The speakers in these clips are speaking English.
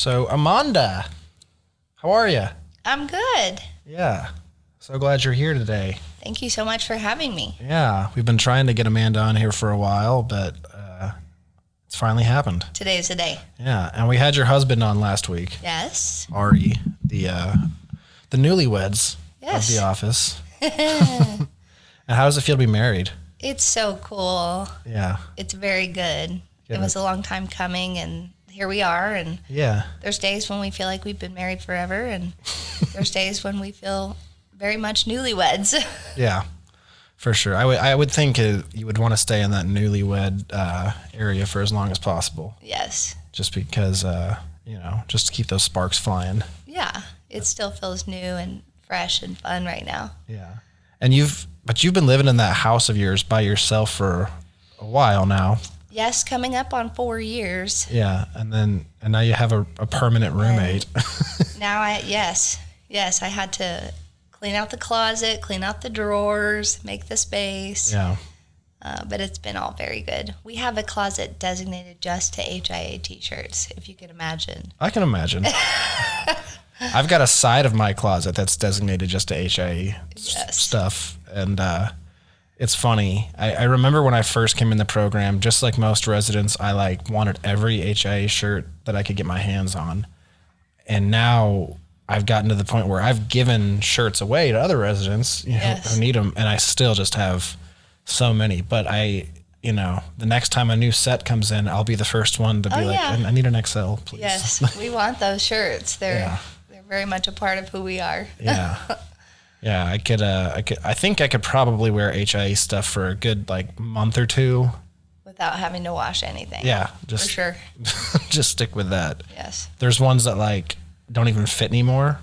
So, Amanda, how are you? I'm good. Yeah. So glad you're here today. Thank you so much for having me. Yeah. We've been trying to get Amanda on here for a while, but it's finally happened. Today's the day. Yeah. And we had your husband on last week. Yes. Ari, the newlyweds Yes. of the office. And how does it feel to be married? It's so cool. Yeah. It's very good. Get It was a long time coming, and here we are. And Yeah. there's days when we feel like we've been married forever, and there's days when we feel very much newlyweds. Yeah. For sure. I would think you would want to stay in that newlywed area for as long as possible. Yes. Just because, just to keep those sparks flying. Yeah. It still feels new and fresh and fun right now. Yeah. And you've been living in that house of yours by yourself for a while now. Yes, coming up on 4 years. Yeah. And now you have a permanent roommate. Yes, I had to clean out the closet, clean out the drawers, make the space. Yeah. But it's been all very good. We have a closet designated just to HIA t-shirts, if you can imagine. I can imagine. I've got a side of my closet that's designated just to HIA stuff. And it's funny. I remember when I first came in the program, just like most residents, I wanted every HIA shirt that I could get my hands on. And now I've gotten to the point where I've given shirts away to other residents who need them, and I still just have so many. But the next time a new set comes in, I'll be the first one to be I need an XL, please. Yes, we want those shirts. They're very much a part of who we are. Yeah. Yeah, I think I could probably wear HIA stuff for a good month or two without having to wash anything. Yeah, for sure. Just stick with that. Yes. There's ones that don't even fit anymore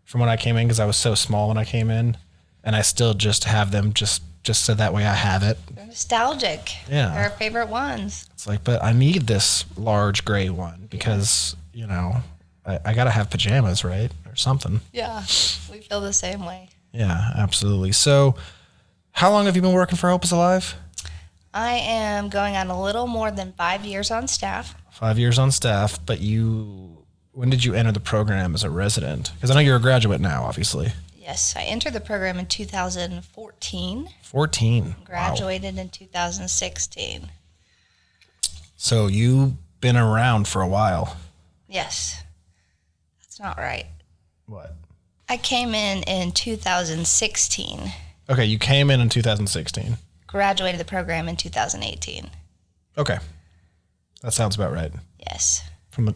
from when I came in because I was so small when I came in, and I still just have them just so that way I have it. They're nostalgic. Yeah. They're our favorite ones. It's but I need this large gray one because, I got to have pajamas, right? Or something. Yeah, we feel the same way. Yeah, absolutely. So how long have you been working for Hope is Alive? I am going on a little more than 5 years on staff. 5 years on staff, but when did you enter the program as a resident? Because I know you're a graduate now, obviously. Yes, I entered the program in 2014. 14. Graduated in 2016. So you've been around for a while. Yes. That's not right. What? I came in 2016. Okay, you came in 2016. Graduated the program in 2018. Okay. That sounds about right. Yes.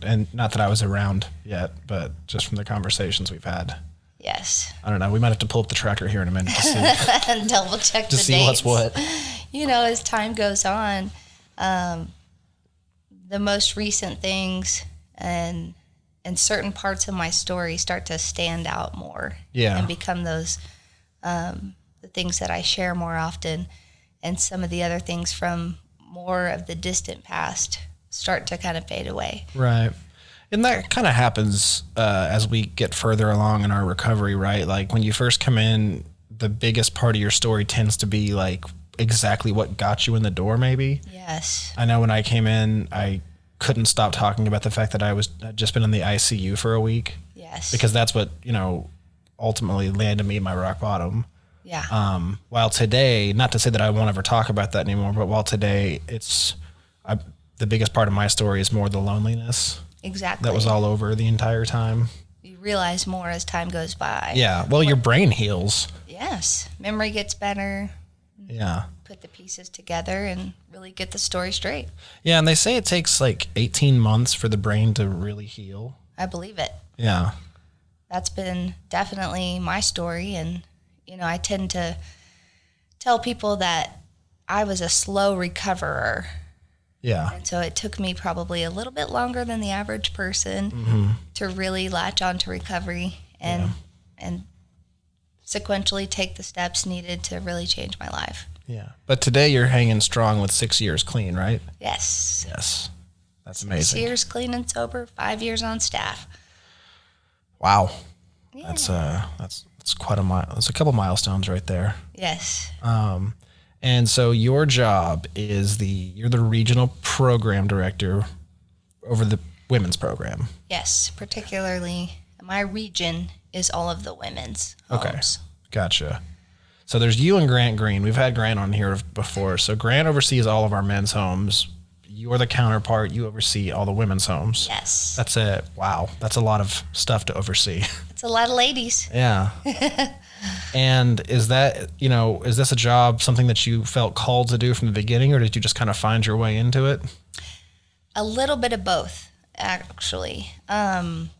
And not that I was around yet, but just from the conversations we've had. Yes. I don't know. We might have to pull up the tracker here in a minute to see. And double check the dates. To see what's what. As time goes on, the most recent things and certain parts of my story start to stand out more. Yeah. And become those, the things that I share more often. And some of the other things from more of the distant past start to kind of fade away. Right. And that kind of happens as we get further along in our recovery, right? When you first come in, the biggest part of your story tends to be exactly what got you in the door, maybe. Yes. I know when I came in, I couldn't stop talking about the fact that I'd just been in the ICU for a week. Yes. Because that's what, ultimately landed me in my rock bottom. Yeah. While today, not to say that I won't ever talk about that anymore, but while today the biggest part of my story is more the loneliness. Exactly. That was all over the entire time. You realize more as time goes by. Yeah. Well, your brain heals. Yes. Memory gets better. Yeah. Put the pieces together and really get the story straight. Yeah. And they say it takes 18 months for the brain to really heal. I believe it. Yeah. That's been definitely my story. And, I tend to tell people that I was a slow recoverer. Yeah. And so it took me probably a little bit longer than the average person to really latch on to recovery and sequentially take the steps needed to really change my life. Yeah. But today you're hanging strong with 6 years clean, right? Yes. Yes. That's amazing. 6 years clean and sober, 5 years on staff. Wow. Yeah. That's quite a mile. That's a couple milestones right there. Yes. And so your job is you're the regional program director over women's program. Yes, particularly my region is all of the women's homes. Okay, gotcha. So there's you and Grant Green. We've had Grant on here before. So Grant oversees all of our men's homes. You're the counterpart. You oversee all the women's homes. Yes. That's it. Wow. That's a lot of stuff to oversee. It's a lot of ladies. Yeah. And is this a job, something that you felt called to do from the beginning, or did you just kind of find your way into it? A little bit of both, actually. When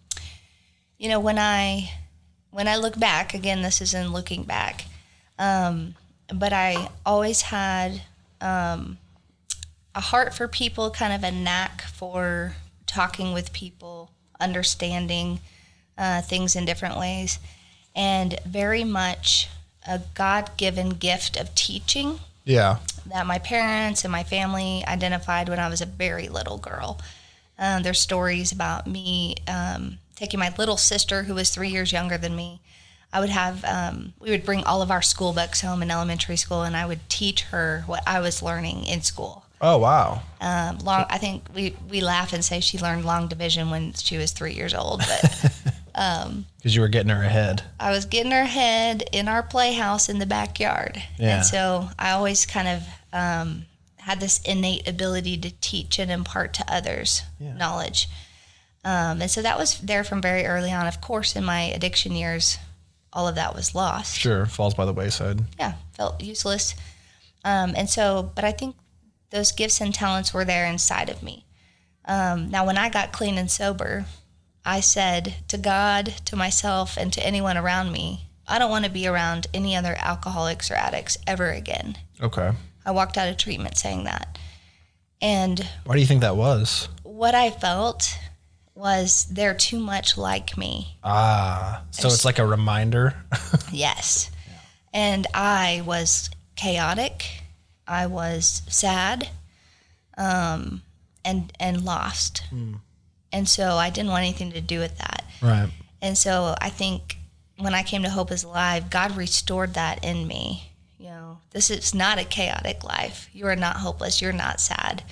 I look back, again, this is in looking back, but I always had a heart for people, kind of a knack for talking with people, understanding things in different ways, and very much a God-given gift of teaching. Yeah. That my parents and my family identified when I was a very little girl. There's stories about me taking my little sister, who was 3 years younger than me. I would have, we would bring all of our school books home in elementary school, and I would teach her what I was learning in school. Oh, wow. I think we laugh and say she learned long division when she was 3 years old, but because you were getting her ahead. I was getting her ahead in our playhouse in the backyard. Yeah. And so I always kind of had this innate ability to teach and impart to others knowledge. And so that was there from very early on. Of course, in my addiction years, all of that was lost. Sure, falls by the wayside. Yeah, felt useless. But I think those gifts and talents were there inside of me. Now, when I got clean and sober, I said to God, to myself, and to anyone around me, I don't want to be around any other alcoholics or addicts ever again. Okay. I walked out of treatment saying that. And why do you think that was? What I felt was they're too much like me. So it's like a reminder. Yes. Yeah. And I was chaotic. I was sad, and lost. And so I didn't want anything to do with that. Right. And so I think when I came to Hope is Alive, God restored that in me. This is not a chaotic life. You are not hopeless. You're not sad.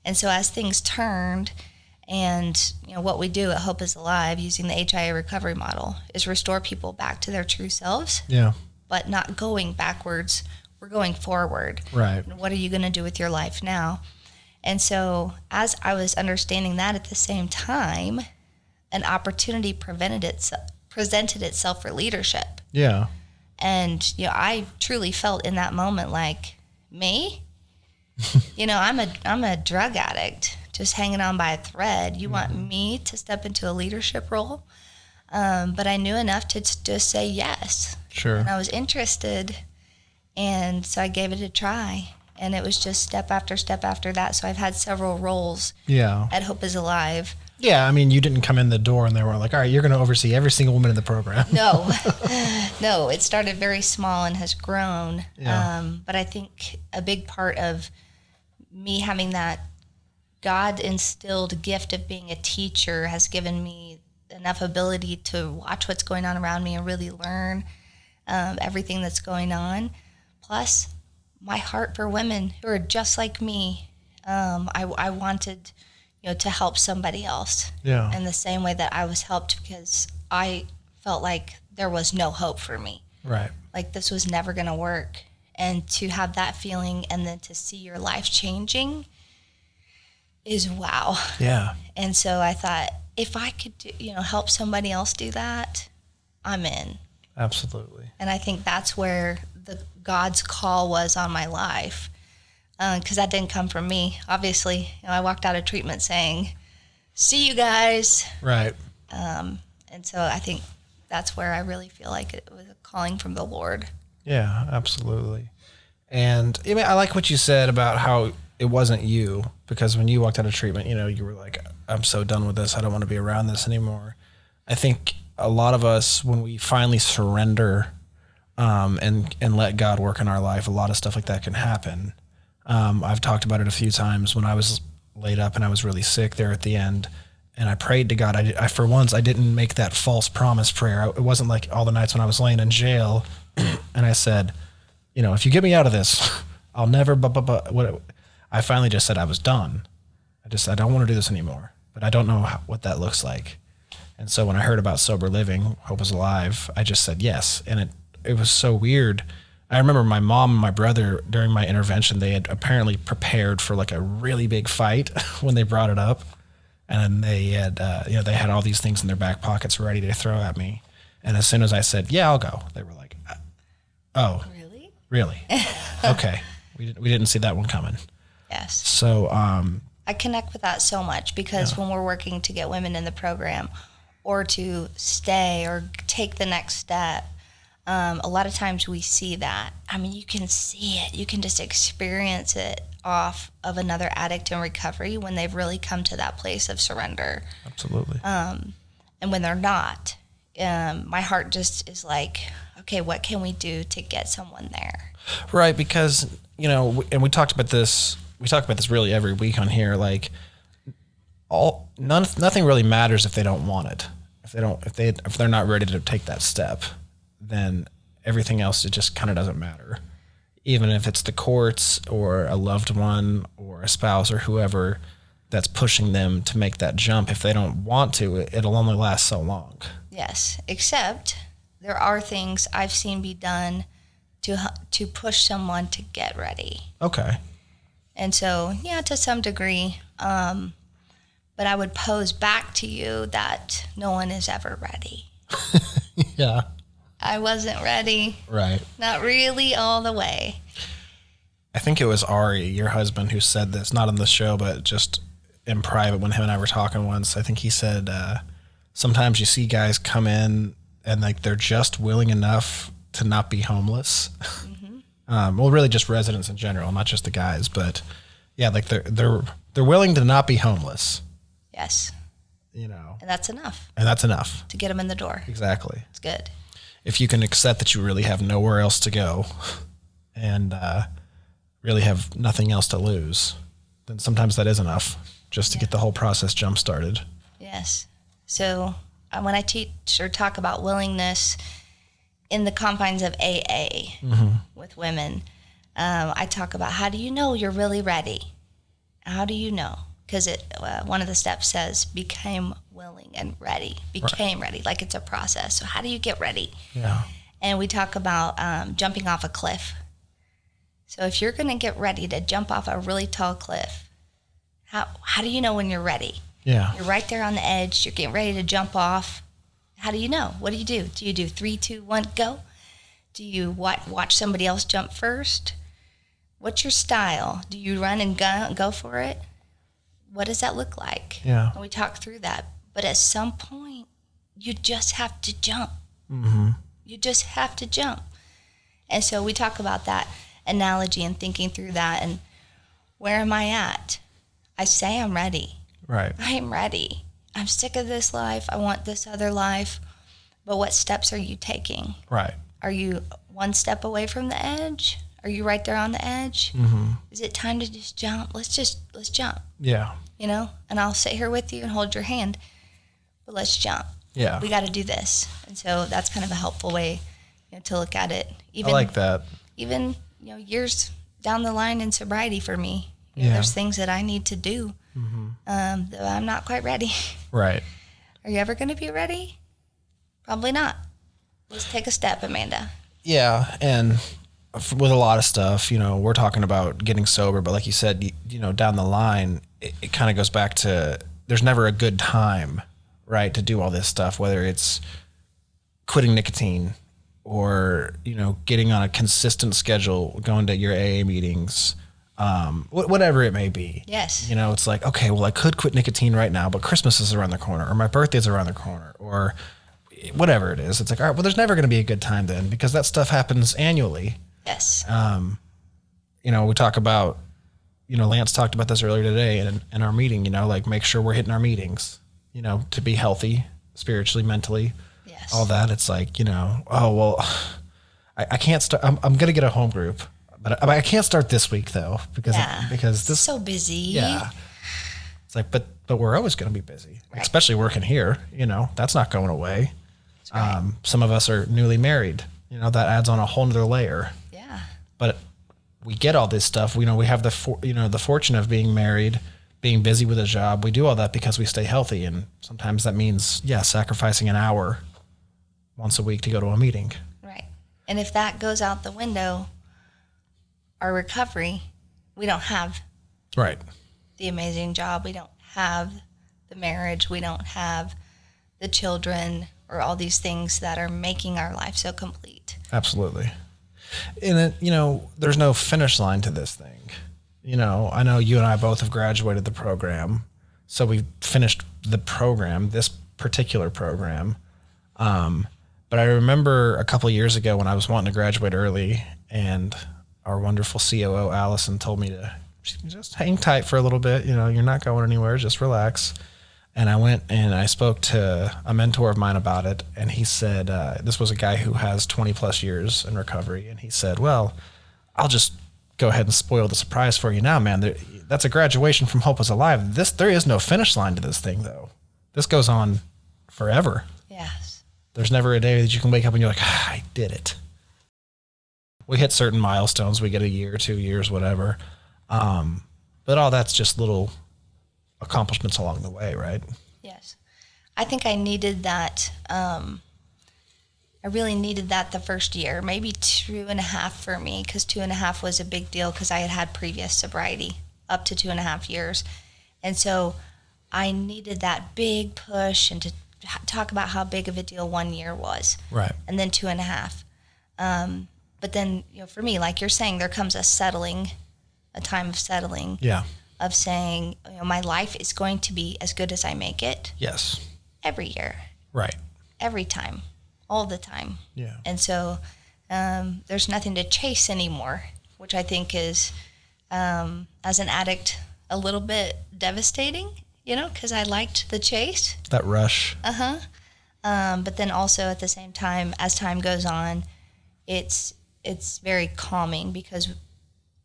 And so as things turned, and what we do at Hope is Alive using the HIA recovery model is restore people back to their true selves. Yeah. But not going backwards. We're going forward. Right. And what are you going to do with your life now? And so as I was understanding that at the same time, an opportunity presented itself for leadership. Yeah. And, I truly felt in that moment like, me? I'm a drug addict just hanging on by a thread. You want me to step into a leadership role? But I knew enough to just say yes. Sure. And I was interested. And so I gave it a try. And it was just step after step after that. So I've had several roles at Hope is Alive. Yeah, I mean, you didn't come in the door and they were like, all right, you're going to oversee every single woman in the program. No, it started very small and has grown. Yeah. But I think a big part of me having that God instilled gift of being a teacher has given me enough ability to watch what's going on around me and really learn everything that's going on. Plus, my heart for women who are just like me. I wanted to help somebody else in the same way that I was helped, because I felt like there was no hope for me. Right. Like this was never going to work. And to have that feeling and then to see your life changing is wow. Yeah. And so I thought, if I could help somebody else do that, I'm in. Absolutely. And I think that's where God's call was on my life. Because that didn't come from me. Obviously, I walked out of treatment saying, see you guys. Right. And so I think that's where I really feel like it was a calling from the Lord. Yeah, absolutely. And I like what you said about how it wasn't you, because when you walked out of treatment, you were like, I'm so done with this. I don't want to be around this anymore. I think a lot of us, when we finally surrender and let God work in our life, a lot of stuff like that can happen. I've talked about it a few times when I was laid up and I was really sick there at the end, and I prayed to God. I for once, I didn't make that false promise prayer. It wasn't like all the nights when I was laying in jail and I said, if you get me out of this, I'll never, I finally just said I was done. I don't want to do this anymore. but I don't know what that looks like. And so when I heard about sober living, Hope is Alive, I just said yes. And it was so weird. I remember my mom and my brother during my intervention, they had apparently prepared for like a really big fight when they brought it up. And they had, they had all these things in their back pockets ready to throw at me. And as soon as I said, yeah, I'll go, they were like, oh, really? Okay. We didn't see that one coming. Yes. So, I connect with that so much because when we're working to get women in the program or to stay or take the next step, a lot of times we see that. I mean, you can see it. You can just experience it off of another addict in recovery when they've really come to that place of surrender. Absolutely. And when they're not, my heart just is like, okay, what can we do to get someone there? Right, because, and we talked about this really every week on here, like nothing really matters if they don't want it. If they're not ready to take that step, then everything else, it just kind of doesn't matter. Even if it's the courts or a loved one or a spouse or whoever that's pushing them to make that jump, if they don't want to, it'll only last so long. Yes, except there are things I've seen be done to push someone to get ready. Okay. And so, to some degree, but I would pose back to you that no one is ever ready. Yeah. I wasn't ready. Right. Not really all the way. I think it was Ari, your husband, who said this, not on the show, but just in private when him and I were talking once. I think he said, sometimes you see guys come in and like they're just willing enough to not be homeless. Mm-hmm. Well, really just residents in general, not just the guys, but yeah, like they're willing to not be homeless. Yes. And that's enough. And that's enough. To get them in the door. Exactly. It's good. If you can accept that you really have nowhere else to go and really have nothing else to lose, then sometimes that is enough just to get the whole process jump started. Yes. So when I teach or talk about willingness in the confines of AA with women, I talk about how do you know you're really ready? How do you know? Because one of the steps says became willing and ready, ready, like it's a process. So how do you get ready? Yeah. And we talk about jumping off a cliff. So if you're going to get ready to jump off a really tall cliff, how do you know when you're ready? Yeah. You're right there on the edge. You're getting ready to jump off. How do you know? What do you do? Do you do 3, 2, 1, go? Do you watch somebody else jump first? What's your style? Do you run and go for it? What does that look like? Yeah. And we talk through that. But at some point, you just have to jump. Mm-hmm. You just have to jump. And so we talk about that analogy and thinking through that and where am I at? I say I'm ready. Right. I am ready. I'm sick of this life. I want this other life. But what steps are you taking? Right. Are you one step away from the edge? Are you right there on the edge? Mm-hmm. Is it time to just jump? Let's jump. Yeah. And I'll sit here with you and hold your hand, but let's jump. Yeah. We got to do this. And so that's kind of a helpful way to look at it. Even, I like that. Even, years down the line in sobriety for me, there's things that I need to do that I'm not quite ready. Right. Are you ever going to be ready? Probably not. Let's take a step, Amanda. Yeah, and with a lot of stuff, we're talking about getting sober, but like you said, down the line, it kind of goes back to there's never a good time, right, to do all this stuff, whether it's quitting nicotine or, getting on a consistent schedule, going to your AA meetings, whatever it may be. Yes. It's like, okay, well, I could quit nicotine right now, but Christmas is around the corner or my birthday's around the corner or whatever it is. It's like, all right, well, there's never going to be a good time then because that stuff happens annually. Yes. We talk about, Lance talked about this earlier today in our meeting, like make sure we're hitting our meetings, to be healthy spiritually, mentally, all that. It's like, oh, well, I can't start, I'm going to get a home group, but I can't start this week though, because this is so busy. Yeah. It's like, but we're always going to be busy, especially working here, that's not going away. Right. Some of us are newly married, that adds on a whole nother layer. Yeah. But we get all this stuff. We have the fortune of being married being busy with a job. We do all that because we stay healthy. And sometimes that means, sacrificing an hour once a week to go to a meeting. Right. And if that goes out the window, our recovery, we don't have Right. the amazing job. We don't have the marriage. We don't have the children or all these things that are making our life so complete. Absolutely. And there's no finish line to this thing. I know you and I both have graduated the program, so we finished the program, this particular program. But I remember a couple of years ago when I was wanting to graduate early, and our wonderful COO, Allison, told me to just hang tight for a little bit. You're not going anywhere. Just relax. And I went and I spoke to a mentor of mine about it. And he said, this was a guy who has 20 plus years in recovery. And he said, well, I'll just go ahead and spoil the surprise for you now, man. That's a graduation from Hope is Alive. There is no finish line to this thing, though. This goes on forever. Yes. There's never a day that you can wake up and you're like, I did it. We hit certain milestones. We get a year, 2 years, whatever. But all that's just little accomplishments along the way, right? Yes. I think I needed that. I really needed that the first year, maybe 2.5 for me, because 2.5 was a big deal because I had previous sobriety up to 2.5 years. And so I needed that big push and to talk about how big of a deal 1 year was. Right. And then 2.5. But then, for me, like you're saying, there comes a time of settling. Yeah. Of saying, my life is going to be as good as I make it. Yes. Every year. Right. Every time. All the time. Yeah. And so there's nothing to chase anymore, which I think is, as an addict, a little bit devastating, because I liked the chase. That rush. But then also at the same time, as time goes on, it's very calming because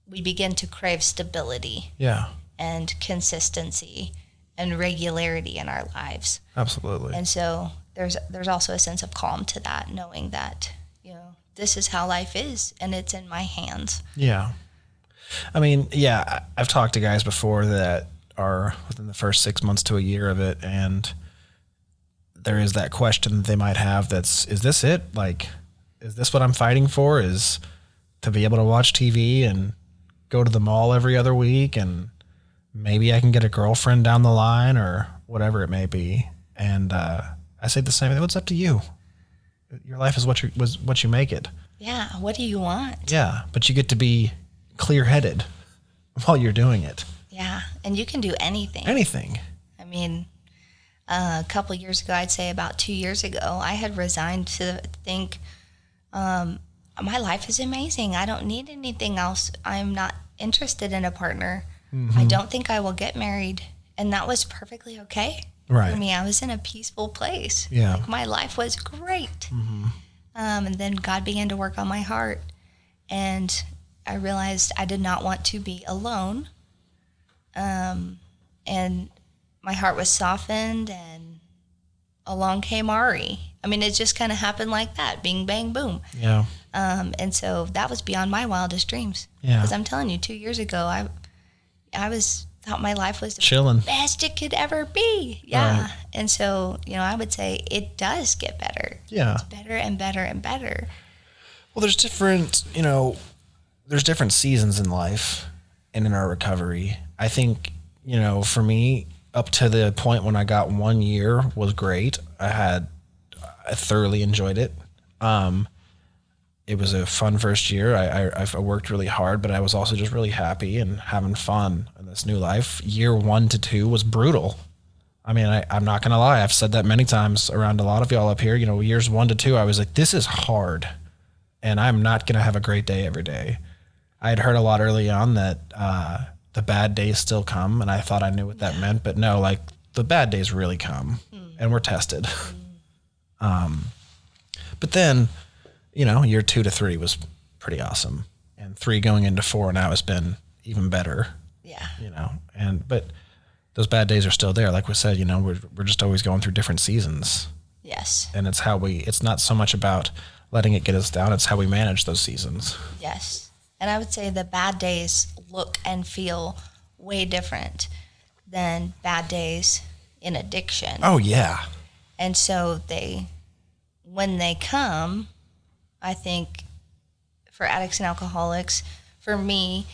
we begin to crave stability. Yeah. And consistency and regularity in our lives. Absolutely. And so there's also a sense of calm to that, knowing that, this is how life is and it's in my hands. Yeah. I mean, I've talked to guys before that are within the first 6 months to a year of it, and there is that question that they might have is this it? Like, is this what I'm fighting for? Is to be able to watch TV and go to the mall every other week, and maybe I can get a girlfriend down the line or whatever it may be. And I say the same thing. It's up to you. Your life is what you make it. Yeah. What do you want? Yeah. But you get to be clear-headed while you're doing it. Yeah. And you can do anything. Anything. I mean, a couple of years ago, I'd say about 2 years ago, I had resigned to think, my life is amazing. I don't need anything else. I'm not interested in a partner. Mm-hmm. I don't think I will get married. And that was perfectly okay. Right. For me, I was in a peaceful place. Yeah. Like, my life was great. Mm-hmm. And then God began to work on my heart. And I realized I did not want to be alone. And my heart was softened, and along came Ari. I mean, it just kind of happened like that. Bing, bang, boom. Yeah. And so that was beyond my wildest dreams. Yeah. Because I'm telling you, 2 years ago, I thought my life was the chilling, best it could ever be. Yeah. Right. And so, I would say it does get better. Yeah. It's better and better and better. Well, there's different seasons in life and in our recovery. I think, for me, up to the point when I got 1 year was great. I thoroughly enjoyed it. It was a fun first year. I worked really hard, but I was also just really happy and having fun in this new life. Year 1 to 2 was brutal. I mean, I'm not going to lie. I've said that many times around a lot of y'all up here. Years 1 to 2, I was like, this is hard, and I'm not going to have a great day every day. I had heard a lot early on that the bad days still come, and I thought I knew what that meant, but no, like, the bad days really come, and we're tested. But then, year 2 to 3 was pretty awesome, and 3 going into 4 now has been even better. Yeah. But those bad days are still there. Like we said, we're just always going through different seasons. Yes. And it's not so much about letting it get us down. It's how we manage those seasons. Yes. And I would say the bad days look and feel way different than bad days in addiction. Oh, yeah. And so when they come, I think for addicts and alcoholics, for me,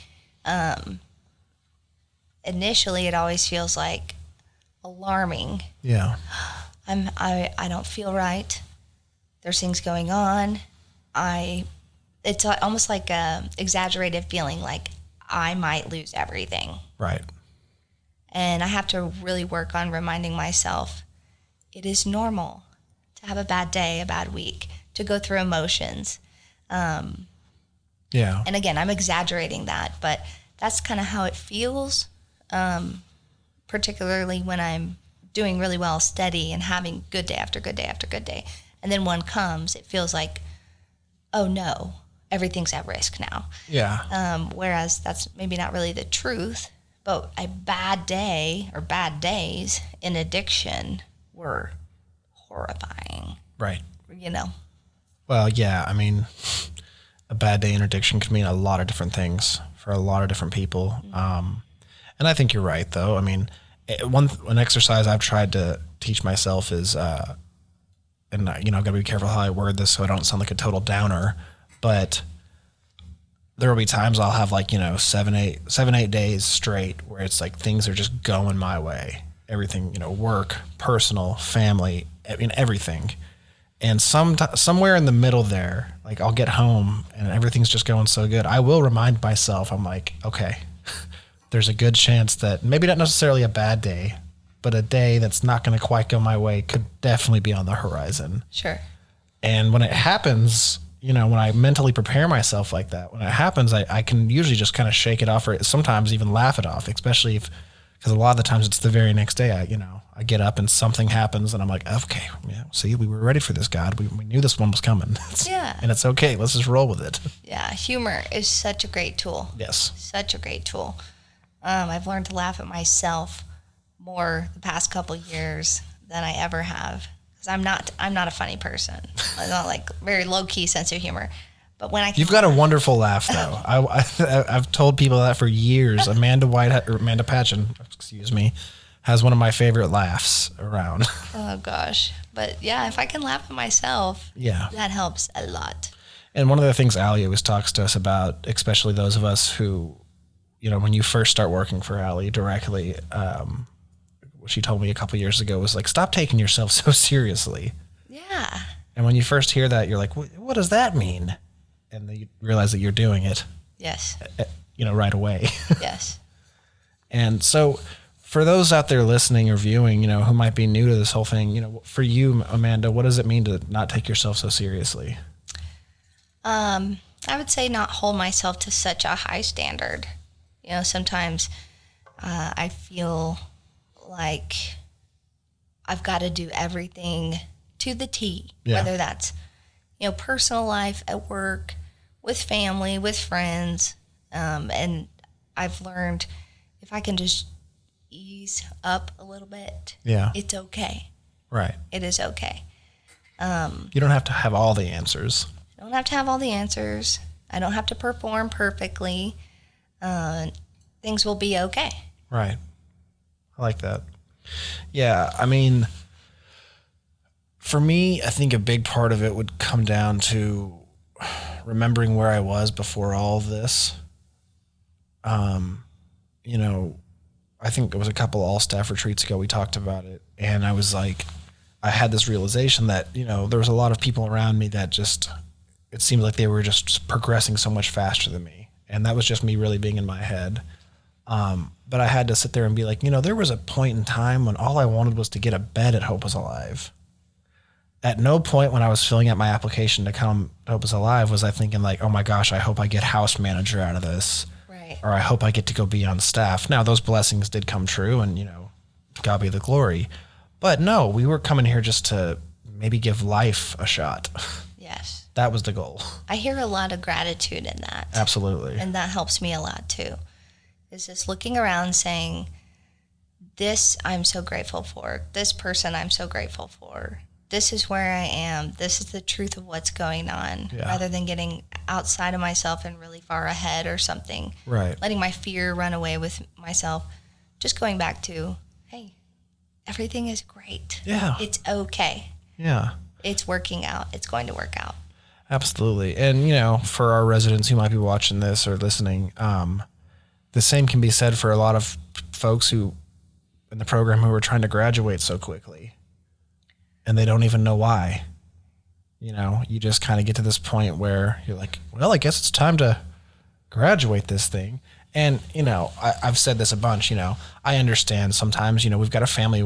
initially it always feels like alarming. Yeah. I don't feel right. There's things going on. It's almost like a exaggerated feeling, like I might lose everything. Right. And I have to really work on reminding myself it is normal to have a bad day, a bad week, to go through emotions. Yeah. And again, I'm exaggerating that, but that's kind of how it feels, particularly when I'm doing really well, steady, and having good day after good day after good day. And then one comes, it feels like, oh no, everything's at risk now. Yeah. Whereas that's maybe not really the truth, but a bad day or bad days in addiction were horrifying. Right. You know? Well, yeah. I mean, a bad day in addiction could mean a lot of different things for a lot of different people. Mm-hmm. And I think you're right, though. I mean, one exercise I've tried to teach myself is, and I've got to be careful how I word this so I don't sound like a total downer, but there will be times I'll have 7-8 days straight where it's like things are just going my way. Everything, work, personal, family, everything. And somewhere in the middle there, like I'll get home and everything's just going so good. I will remind myself, I'm like, okay, there's a good chance that maybe not necessarily a bad day, but a day that's not going to quite go my way could definitely be on the horizon. Sure. And when it happens, when I mentally prepare myself like that, when it happens, I can usually just kind of shake it off or sometimes even laugh it off, especially because a lot of the times it's the very next day, I get up and something happens and I'm like, okay, yeah, see, we were ready for this, God. We knew this one was coming. Yeah. And it's okay. Let's just roll with it. Yeah. Humor is such a great tool. Yes. Such a great tool. I've learned to laugh at myself more the past couple years than I ever have. Because I'm not a funny person. I'm not very low key sense of humor. But when You've got a wonderful laugh, though. I've told people that for years. Amanda Patchen, has one of my favorite laughs around. Oh gosh, but yeah, if I can laugh at myself, yeah, that helps a lot. And one of the things Allie always talks to us about, especially those of us who, when you first start working for Allie directly, what she told me a couple years ago was like, stop taking yourself so seriously. Yeah. And when you first hear that, you're like, what does that mean? And then you realize that you're doing it. Yes. Right away. Yes. And so for those out there listening or viewing, who might be new to this whole thing, for you, Amanda, what does it mean to not take yourself so seriously? I would say not hold myself to such a high standard. Sometimes I feel like I've got to do everything to the T, whether that's, personal life, at work, with family, with friends. And I've learned if I can just ease up a little bit, it's okay. Right. It is okay. You don't have to have all the answers. I don't have to have all the answers. I don't have to perform perfectly. Things will be okay. Right. I like that. Yeah. I mean, for me, I think a big part of it would come down to remembering where I was before all of this. I think it was a couple all staff retreats ago we talked about it, and I was like, I had this realization that, there was a lot of people around me that just, it seemed like they were just progressing so much faster than me. And that was just me really being in my head. But I had to sit there and be like, there was a point in time when all I wanted was to get a bed at Hope is Alive. At no point when I was filling out my application to come to Hope is Alive was I thinking like, oh my gosh, I hope I get house manager out of this. Right. Or I hope I get to go be on staff. Now those blessings did come true and, God be the glory. But no, we were coming here just to maybe give life a shot. Yes. That was the goal. I hear a lot of gratitude in that. Absolutely. And that helps me a lot too. Is just looking around saying, this I'm so grateful for. This person I'm so grateful for. This is where I am. This is the truth of what's going on. Yeah. Rather than getting outside of myself and really far ahead or something. Right. Letting my fear run away with myself. just going back to, hey, everything is great. Yeah. It's okay. Yeah. It's working out. It's going to work out. Absolutely. And, for our residents who might be watching this or listening, the same can be said for a lot of folks who in the program who are trying to graduate so quickly and they don't even know why. You just kind of get to this point where you're like, well, I guess it's time to graduate this thing. And, I've said this a bunch, I understand sometimes, we've got a family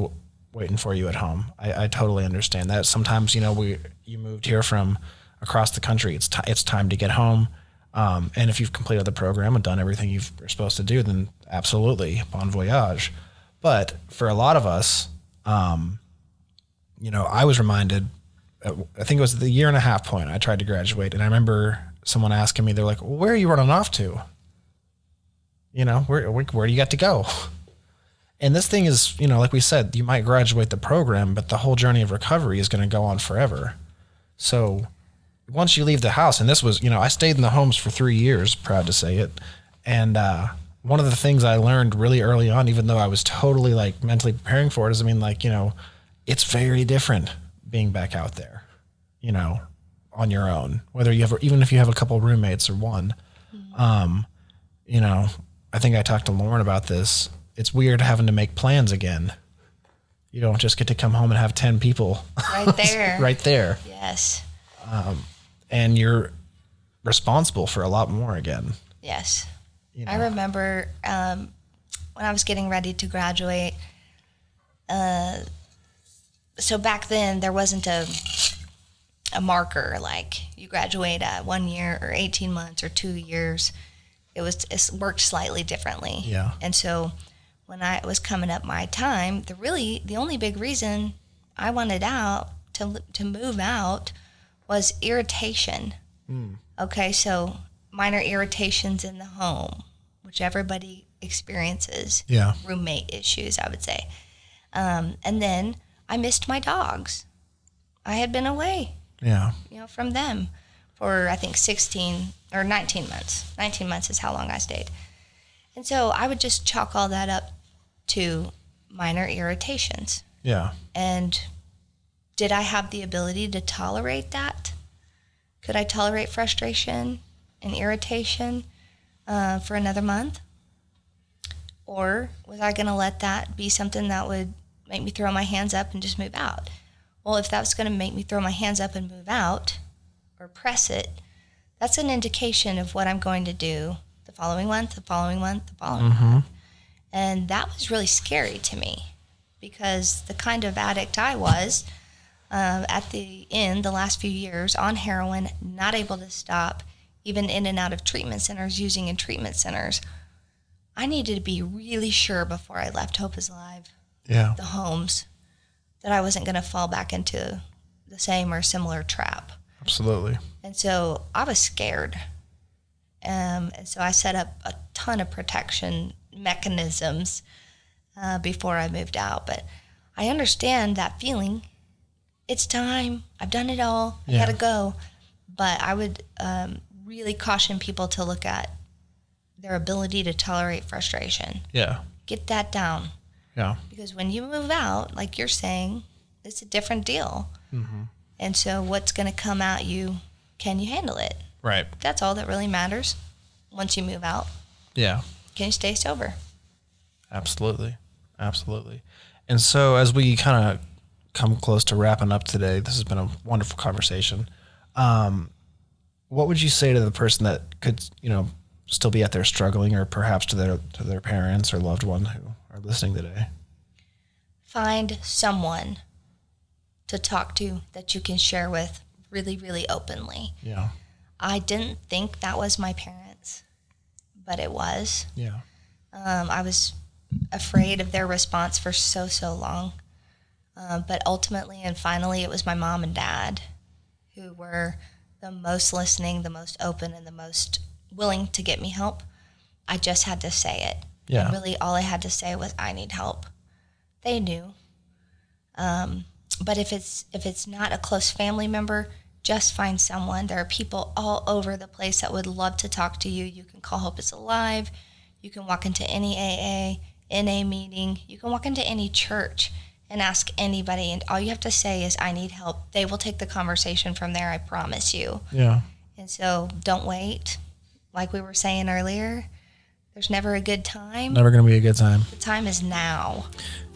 waiting for you at home. I totally understand that. Sometimes, you moved here from across the country. It's time to get home. And if you've completed the program and done everything you're supposed to do, then absolutely, bon voyage. But for a lot of us, I was reminded, I think it was the 1.5 year point I tried to graduate. And I remember someone asking me, they're like, well, where are you running off to? Where do you got to go? And this thing is, like we said, you might graduate the program, but the whole journey of recovery is going to go on forever. So once you leave the house, and this was, I stayed in the homes for 3 years, proud to say it. And one of the things I learned really early on, even though I was totally like mentally preparing for it, is, it's very different being back out there, on your own, whether even if you have a couple roommates or one. I think I talked to Lauren about this. It's weird having to make plans again. You don't just get to come home and have 10 people right there. right there. Yes. And you're responsible for a lot more again. Yes. I remember when I was getting ready to graduate. So back then there wasn't a marker like you graduate at 1 year or 18 months or 2 years. It worked slightly differently. Yeah. And so when I was coming up my time, the only big reason I wanted out to move out was irritation. Okay, so minor irritations in the home, which everybody experiences. Yeah. Roommate issues, I would say. And then I missed my dogs. I had been away. Yeah. From them for I think 16 or 19 months. 19 months is how long I stayed. And so I would just chalk all that up to minor irritations. Yeah. And did I have the ability to tolerate that? Could I tolerate frustration and irritation for another month? Or was I going to let that be something that would make me throw my hands up and just move out? Well, if that was going to make me throw my hands up and move out or press it, that's an indication of what I'm going to do the following month, the following month, the following month. And that was really scary to me because the kind of addict I was at the end, the last few years, on heroin, not able to stop, even in and out of treatment centers, using in treatment centers, I needed to be really sure before I left Hope is Alive, Yeah. the homes, that I wasn't going to fall back into the same or similar trap. Absolutely. And so I was scared. And so I set up a ton of protection mechanisms before I moved out. But I understand that feeling. It's time. I've done it all. I gotta go. But I would really caution people to look at their ability to tolerate frustration. Yeah. Get that down. Yeah. Because when you move out, like you're saying, it's a different deal. And so what's going to come at you, can you handle it? Right. That's all that really matters once you move out. Yeah. Can you stay sober? Absolutely. Absolutely. And so as we kind of come close to wrapping up today, this has been a wonderful conversation. What would you say to the person that could, still be out there struggling, or perhaps to their parents or loved one who are listening today? Find someone to talk to that you can share with really, really openly. Yeah. I didn't think that was my parents, but it was. Yeah. I was afraid of their response for so long. But ultimately and finally, it was my mom and dad who were the most listening, the most open, and the most willing to get me help. I just had to say it. Yeah. And really all I had to say was, I need help. They knew. But if it's not a close family member, just find someone. There are people all over the place that would love to talk to you. You can call Hope is Alive. You can walk into any AA, in a meeting. You can walk into any church and ask anybody, and all you have to say is, I need help. They will take the conversation from there, I promise you. Yeah. And so don't wait. Like we were saying earlier, there's never a good time. Never going to be a good time. The time is now.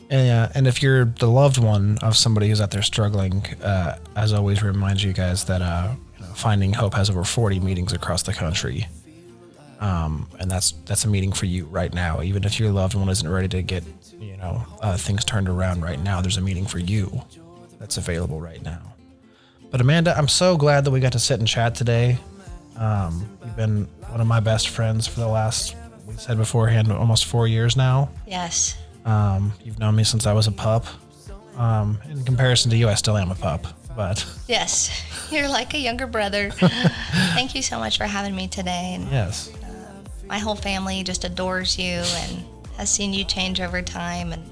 And if you're the loved one of somebody who's out there struggling, as always, remind you guys that Finding Hope has over 40 meetings across the country. And that's a meeting for you right now. Even if your loved one isn't ready to get, things turned around right now, there's a meeting for you that's available right now. But Amanda, I'm so glad that we got to sit and chat today. You've been one of my best friends for the last, we said beforehand, almost 4 years now. Yes. You've known me since I was a pup. In comparison to you, I still am a pup, but yes, you're like a younger brother. Thank you so much for having me today. And, yes, my whole family just adores you and has seen you change over time, and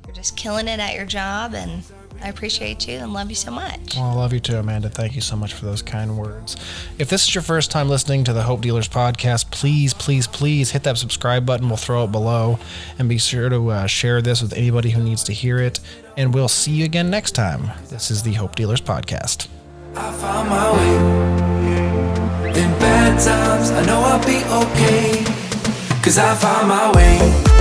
you're just killing it at your job, and I appreciate you and love you so much. Well, I love you too, Amanda. Thank you so much for those kind words. If this is your first time listening to the Hope Dealers podcast, please, please, please hit that subscribe button. We'll throw it below, and be sure to share this with anybody who needs to hear it. And we'll see you again next time. This is the Hope Dealers podcast. I found my way. In bad times, I know I'll be okay. 'Cause I found my way.